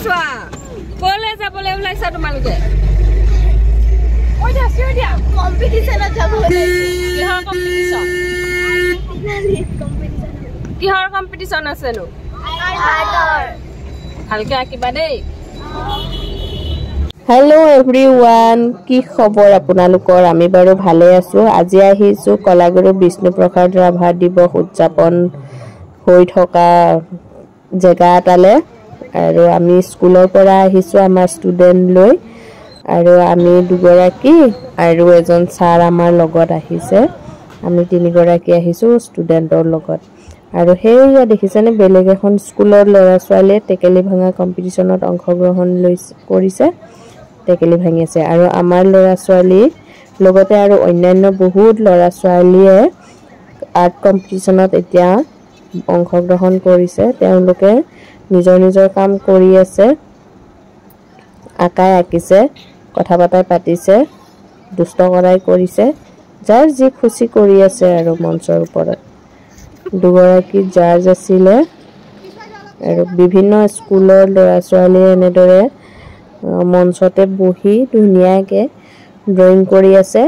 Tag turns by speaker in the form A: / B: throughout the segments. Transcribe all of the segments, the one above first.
A: চোৱা কলে যাবলৈ ওলাইছা তোমালোকে
B: কম্পিটিশনত যাব
A: কিহৰ কম্পিটিশন আছেনো ভালকে আঁকিবা দেই
C: हेलो एवरीवन की खबर आपनालोकर आमी बारो भाले आसु আজি আহিছো কলাগুৰু বিষ্ণুপ্ৰসাদ ৰাভা দিৱস উদযাপন হৈ থকা জেগা এটালে আৰু আমি স্কুলৰ পৰা আহিছো আমাৰ ষ্টুডেন্ট লৈ আৰু আমি দুগৰাকী আৰু এজন ছাৰ আমাৰ লগত আহিছে আমি তিনিগৰাকী আহিছো ষ্টুডেন্টৰ লগত আৰু হেয়া দেখিছেনে বেলেগ এখন স্কুলৰ ল'ৰা ছোৱালীয়ে টেকেলি ভাঙা কম্পিটিশনত অংশগ্ৰহণ কৰিছে টেকেলি ভাঙি আছে আৰু আমাৰ ল'ৰা ছোৱালী লগতে আৰু অন্যান্য বহুত ল'ৰা ছোৱালীয়ে আৰ্ট কম্পিটিশনত এতিয়া অংশগ্ৰহণ কৰিছে তেওঁলোকে নিজৰ নিজৰ কাম কৰি আছে আকাই আকিছে কথা বাৰ্তা পাতিছে দুষ্ট কৰাই কৰিছে যাৰ যি খুশি কৰি আছে আৰু মঞ্চৰ ওপৰত দুগৰাকী জাজ আছিলে আৰু বিভিন্ন স্কুলৰ ল'ৰা ছোৱালীয়ে এনেদৰে মঞ্চতে বহি ধুনিয়াকে ড্ৰয়িং কৰি আছে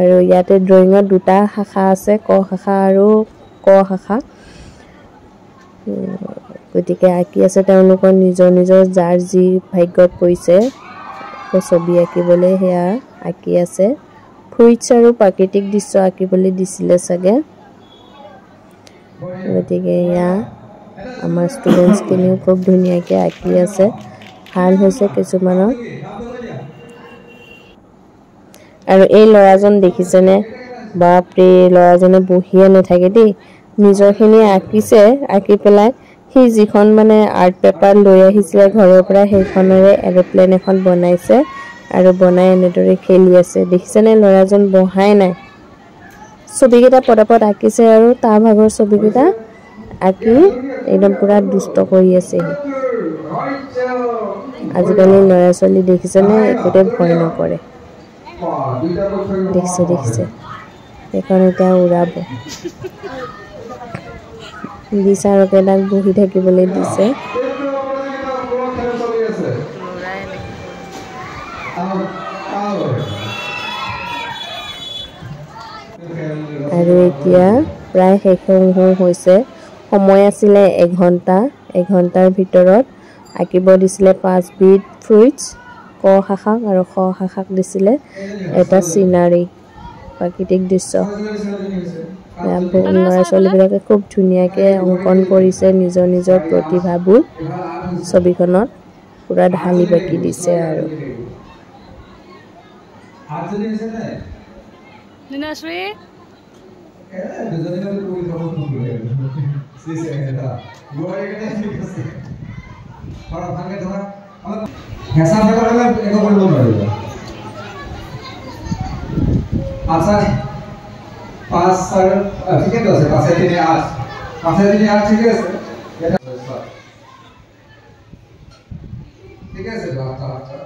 C: আৰু ইয়াতে ড্ৰয়িঙৰ দুটা শাখা আছে ক শাখা আৰু ক শাখা গতিকে আঁকি আছে তেওঁলোকৰ নিজৰ নিজৰ যাৰ যি ভাগ্যত পৰিছে ছবি আঁকিবলৈ হেয়া আঁকি আছে ফ্ৰুইটছ আৰু প্ৰাকৃতিক দৃশ্য আঁকিবলৈ দিছিলে চাগে গতিকে ইয়া আমাৰ ষ্টুডেন্টছ কিনিও খুব ধুনিয়াকে আঁকি আছে ভাল হৈছে কিছুমানৰ আৰু এই ল'ৰাজন দেখিছেনে বাপৰে ল'ৰাজনে বহিয়ে নাথাকে দেই নিজৰখিনি আঁকিছে আঁকি পেলাই হি যিখন মানে আৰ্ট পেপাৰ লৈ আহিছিলে ঘৰৰ পৰা সেইখনৰে এৰোপ্লেন এখন বনাইছে আৰু বনাই এনেদৰে খেলি আছে দেখিছেনে ল'ৰাজন বহাই নাই ছবিকেইটা পটাপট আঁকিছে আৰু তাৰ ভাগৰ ছবিকেইটা আঁকি একদম পুৰা দুষ্ট কৰি আছে আজিকালি ল'ৰা ছোৱালী দেখিছেনে একোতে ভয় নকৰে দেখিছে এখন এতিয়া উৰাব বিচাৰকে তাক বহি থাকিবলৈ দিছে আৰু এতিয়া প্ৰায় শেষ হৈছে সময় আছিলে 1 ঘণ্টাৰ ভিতৰত আঁকিব দিছিলে 5 বিধ ফ্ৰুইটছ ক শাখাক আৰু খ শাখাক দিছিলে এটা সিনাৰী প্ৰাকৃতিক দৃশ্য ল'ৰা ছোৱালীবিলাকে খুব ধুনীয়াকে অংকন কৰিছে নিজৰ নিজৰ প্ৰতিভাবোৰ ছবিখনত পুৰা ঢালি বাকি দিছে আৰু
A: নিনাশ্ৰী
D: আচ্ছা 5 স্যার ঠিক আছে 5 3 8 5 3 8 ঠিক আছে ঠিক আছে আচ্ছা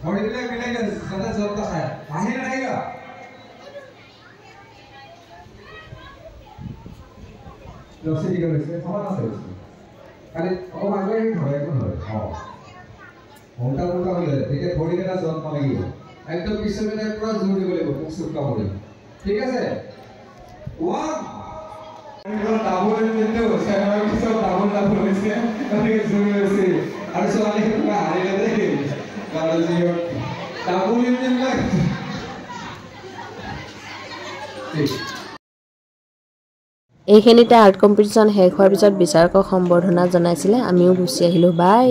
D: थोड़ी देर मिलेगा ज्यादा जोर का है बाहर रहेगा जो से ठीक है समाना से खाली ओ आगे ही थोड़ा को है हां मोटा मोटा हो जाए ठीक है थोड़ी देर जोर पाएगी एकदम पीछे में पूरा जोर दे बोले मुख से का बोले ठीक है से वन ডাবল নিতে হচ্ছে আমার কিছু ডাবল হইছে অনেক জোর হইছে আর সোয়ালে পুরো হারিয়ে দেয় কারণ যে ডাবল নিতে লাগে ঠিক
C: এইখিনিতে আৰ্ট কম্পিটিশন শেষ হোৱাৰ পিছত বিচাৰকক সম্বৰ্ধনা জনাইছিলে আমিও গুচি আহিলো বাই